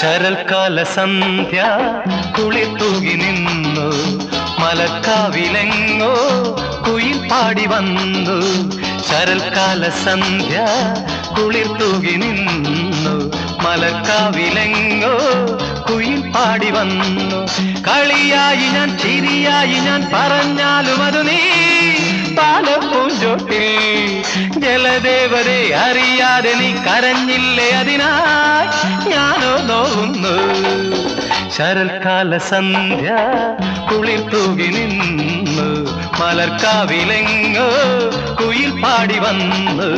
ശരൽക്കാല സന്ധ്യ കുളിർത്തൂകി നിന്നു, മലക്കാവിലെങ്ങോ കുയിൽ പാടി വന്നു. ശരൽക്കാല സന്ധ്യ കുളിർത്തൂകി നിന്നു, മലക്കാവിലെങ്ങോ കുയിൽ പാടി വന്നു. കളിയായി ഞാൻ ചിരിയായി ഞാൻ പറഞ്ഞാലും അത് നീ പാലപ്പൂഞ്ചോട്ടിൽ. ജലദേവരെ അറിയാതെ നീ കരഞ്ഞില്ലേ, അതിനായി ഞാനോ നോവുന്നു. ശരൽക്കാല സന്ധ്യ കുളിർത്തൂകി നിന്നു, മലർക്കാവിലെങ്ങോ കുയിൽ പാടി വന്നു.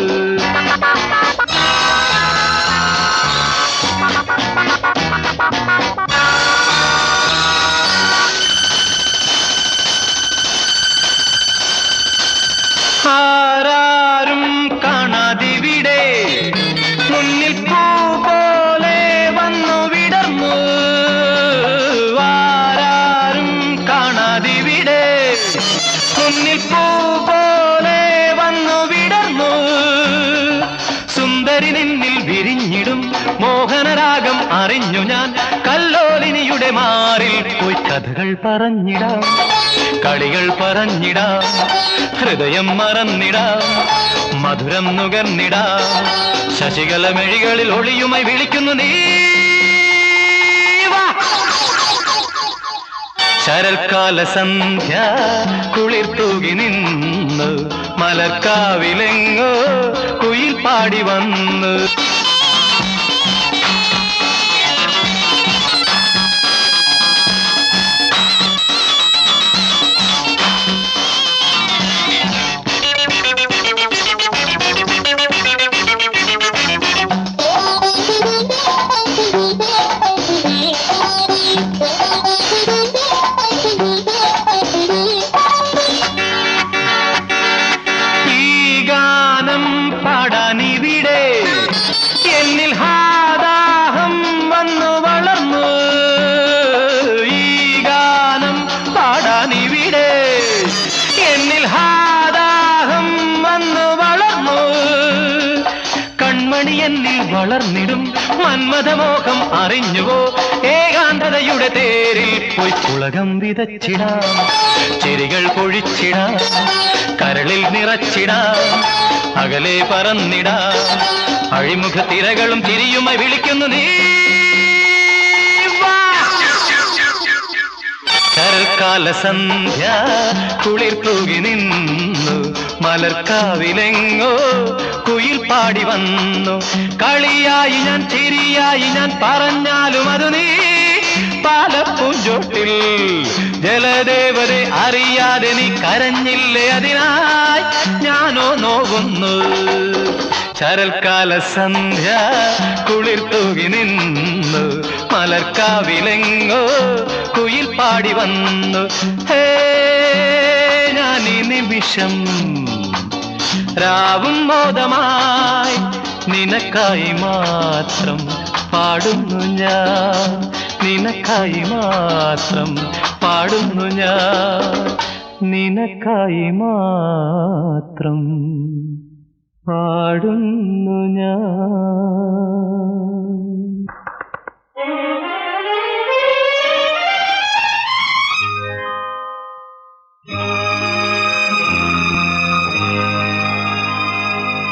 ആരാരും കാണാതിവിടെ മുന്നിൽ പൂ പോലെ വന്നു വിടർന്നു. ആരാരും കാണാതിവിടെ മുന്നിൽ പൂ പോലെ വന്നു വിടർന്നു. സുന്ദരി നിന്നിൽ വിരിഞ്ഞിടും മോഹനരാഗം അറിഞ്ഞു ഞാൻ. കല്ലോലിനിയുടെ മാറിൽ പോയി കഥകൾ പറഞ്ഞിടാം, കളികൾ പറഞ്ഞിടാം, ഹൃദയം മറന്നിടാം, മധുരം നുകർന്നിടാം. ശശികല മെഴികളിൽ ഒളിയുമായി വിളിക്കുന്നു നീ. ശരൽക്കാല സന്ധ്യ കുളിർത്തൂകി നിന്നു, മലർക്കാവിലെങ്ങോ കുയിൽ പാടി വന്നു. പാടാനിവിടെ എന്നിൽ ഹാദാഹം വന്നു വളർന്നു. ഈ ഗാനം പാടാനിവിടെ എന്നിൽ ഹാദാഹം വന്നു വളർന്നു. കൺമണി എന്നിൽ വളർന്നിടും മന്മഥമോഹം അറിഞ്ഞുവോ. ഏകാന്തതയുടെ തേരിൽ പോയി പുളകം വിതച്ചിടാം, ചിരികൾ പൊഴിച്ചിടാം, കരളിൽ നിറച്ചിടാം, അകലെ പറന്നിടാം. അഴിമുഖ തിരകളും ചിരിയുമായി വിളിക്കുന്നു നീ. ശരൽക്കാല സന്ധ്യ കുളിർത്തൂകി നിന്നു, മലർക്കാവിലെങ്ങോ കുയിൽ പാടി വന്നു. കളിയായി ഞാൻ ചിരിയായി ഞാൻ പറഞ്ഞാലും അത് നീ പാലപ്പൂഞ്ചോട്ടിൽ. ജലദേവരെ അറിയാതെ നീ കരഞ്ഞില്ലേ, അതിനായി ഞാനോ നോവുന്നു. ശരൽക്കാല സന്ധ്യ കുളിർത്തൂകി നിന്നു, മലർക്കാവിലെങ്ങോ കുയിൽ പാടി വന്നു. ഹേ ഞാൻ ഈ നിമിഷം രാവും മോദമായി നിനക്കായി മാത്രം പാടുന്നു ഞാൻ. നിനക്കായി മാത്രം പാടുന്നു ഞാൻ, നിനക്കായി മാത്രം പാടുന്നു ഞാൻ.